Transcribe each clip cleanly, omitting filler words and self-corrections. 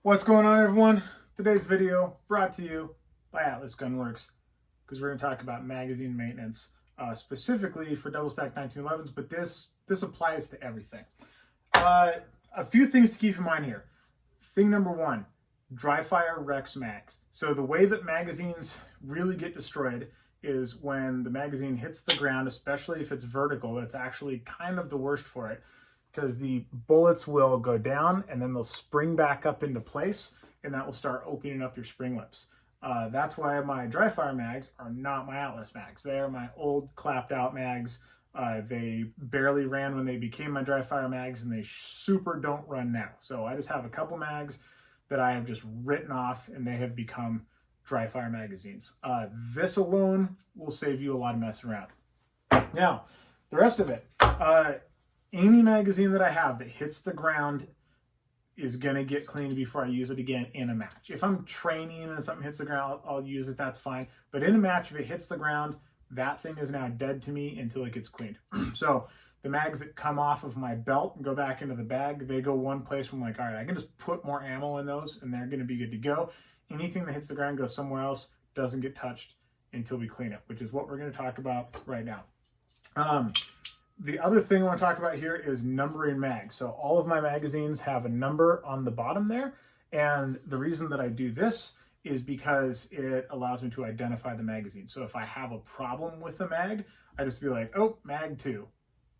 What's going on, everyone? Today's video brought to you by Atlas Gunworks, because we're going to talk about magazine maintenance, specifically for double stack 1911s, but this applies to everything. A few things to keep in mind here. Thing number one, dry fire wrecks mags. So the way that magazines really get destroyed is when the magazine hits the ground, especially if it's vertical. That's actually kind of the worst for it, because the bullets will go down and then they'll spring back up into place, and that will start opening up your spring lips. That's why my dry fire mags are not my Atlas mags. They are my old clapped out mags. They barely ran when they became my dry fire mags, and they super don't run now. So I just have a couple mags that I have just written off, and they have become dry fire magazines. This alone will save you a lot of messing around. Now, the rest of it, any magazine that I have that hits the ground is going to get cleaned before I use it again in a match. If I'm training and something hits the ground, I'll use it, that's fine. But in a match, if it hits the ground, that thing is now dead to me until it gets cleaned. So the mags that come off of my belt and go back into the bag, they go one place where I'm like, all right, I can just put more ammo in those and they're going to be good to go. Anything that hits the ground goes somewhere else, doesn't get touched until we clean it, which is what we're going to talk about right now. The other thing I want to talk about here is numbering mags. So all of my magazines have a number on the bottom there. And the reason that I do this is because it allows me to identify the magazine. So if I have a problem with the mag, I just be like, oh, mag 2.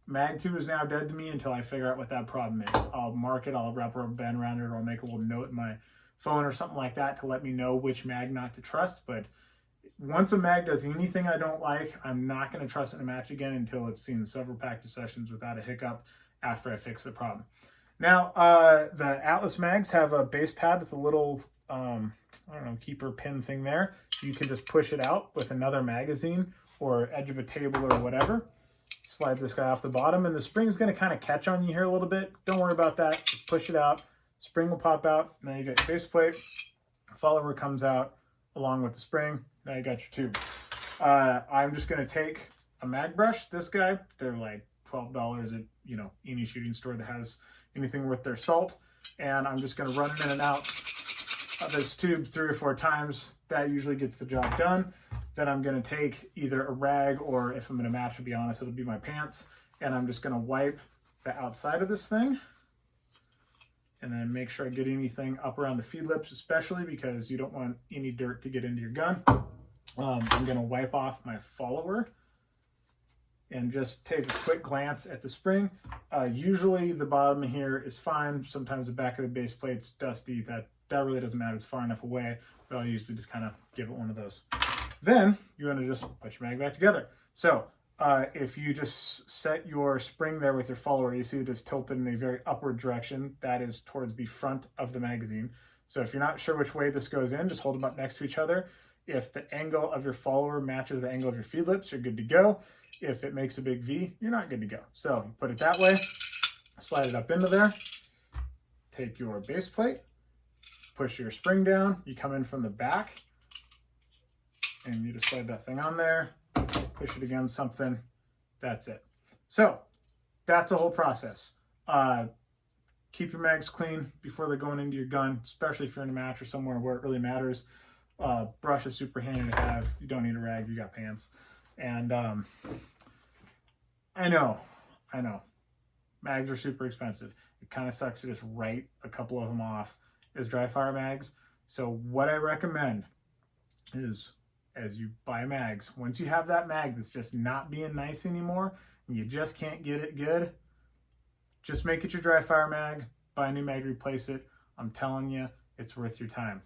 Mag 2 is now dead to me until I figure out what that problem is. I'll mark it, I'll wrap a rubber band around it, or I'll make a little note in my phone or something like that to let me know which mag not to trust. But once a mag does anything I don't like, I'm not going to trust it in a match again until it's seen several practice sessions without a hiccup after I fix the problem. Now, the Atlas mags have a base pad with a little, keeper pin thing there. You can just push it out with another magazine or edge of a table or whatever. Slide this guy off the bottom, and the spring's going to kind of catch on you here a little bit. Don't worry about that. Just push it out. Spring will pop out. Now you get your base plate. Follower comes out along with the spring. Now you got your tube. I'm just going to take a mag brush. This guy, they're like $12 at any shooting store that has anything worth their salt. And I'm just going to run it in and out of this tube 3 or 4 times. That usually gets the job done. Then I'm going to take either a rag, or if I'm in a match, to be honest, it'll be my pants. And I'm just going to wipe the outside of this thing. And then make sure I get anything up around the feed lips, especially because you don't want any dirt to get into your gun. I'm going to wipe off my follower and just take a quick glance at the spring. Usually the bottom here is fine. Sometimes the back of the base plate's dusty. That really doesn't matter. It's far enough away, but I'll usually just kind of give it one of those. Then you want to just put your mag back together. So if you just set your spring there with your follower, you see it is tilted in a very upward direction. That is towards the front of the magazine. So if you're not sure which way this goes in, just hold them up next to each other. If the angle of your follower matches the angle of your feed lips, you're good to go. If it makes a big V, you're not good to go. So you put it that way, slide it up into there, take your base plate, push your spring down, you come in from the back, and you just slide that thing on there, push it against something, that's it. So that's the whole process. Keep your mags clean before they're going into your gun, especially if you're in a match or somewhere where it really matters. Brush is super handy to have. You don't need a rag, you got pants. And I know, mags are super expensive. It kind of sucks to just write a couple of them off as dry fire mags. So what I recommend is, as you buy mags, once you have that mag that's just not being nice anymore and you just can't get it good, just make it your dry fire mag, buy a new mag, replace it. I'm telling you, it's worth your time.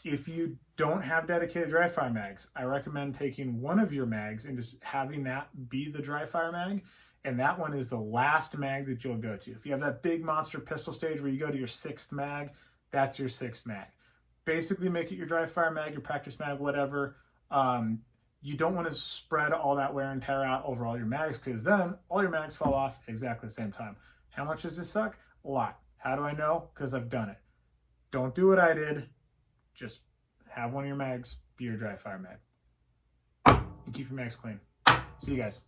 If you don't have dedicated dry fire mags, I recommend taking one of your mags and just having that be the dry fire mag. And that one is the last mag that you'll go to. If you have that big monster pistol stage where you go to your 6th mag, that's your 6th mag. Basically make it your dry fire mag, your practice mag, whatever. You don't want to spread all that wear and tear out over all your mags, because then all your mags fall off at exactly the same time. How much does this suck? A lot. How do I know? Because I've done it. Don't do what I did. Just have one of your mags be your dry fire mag. And keep your mags clean. See you guys.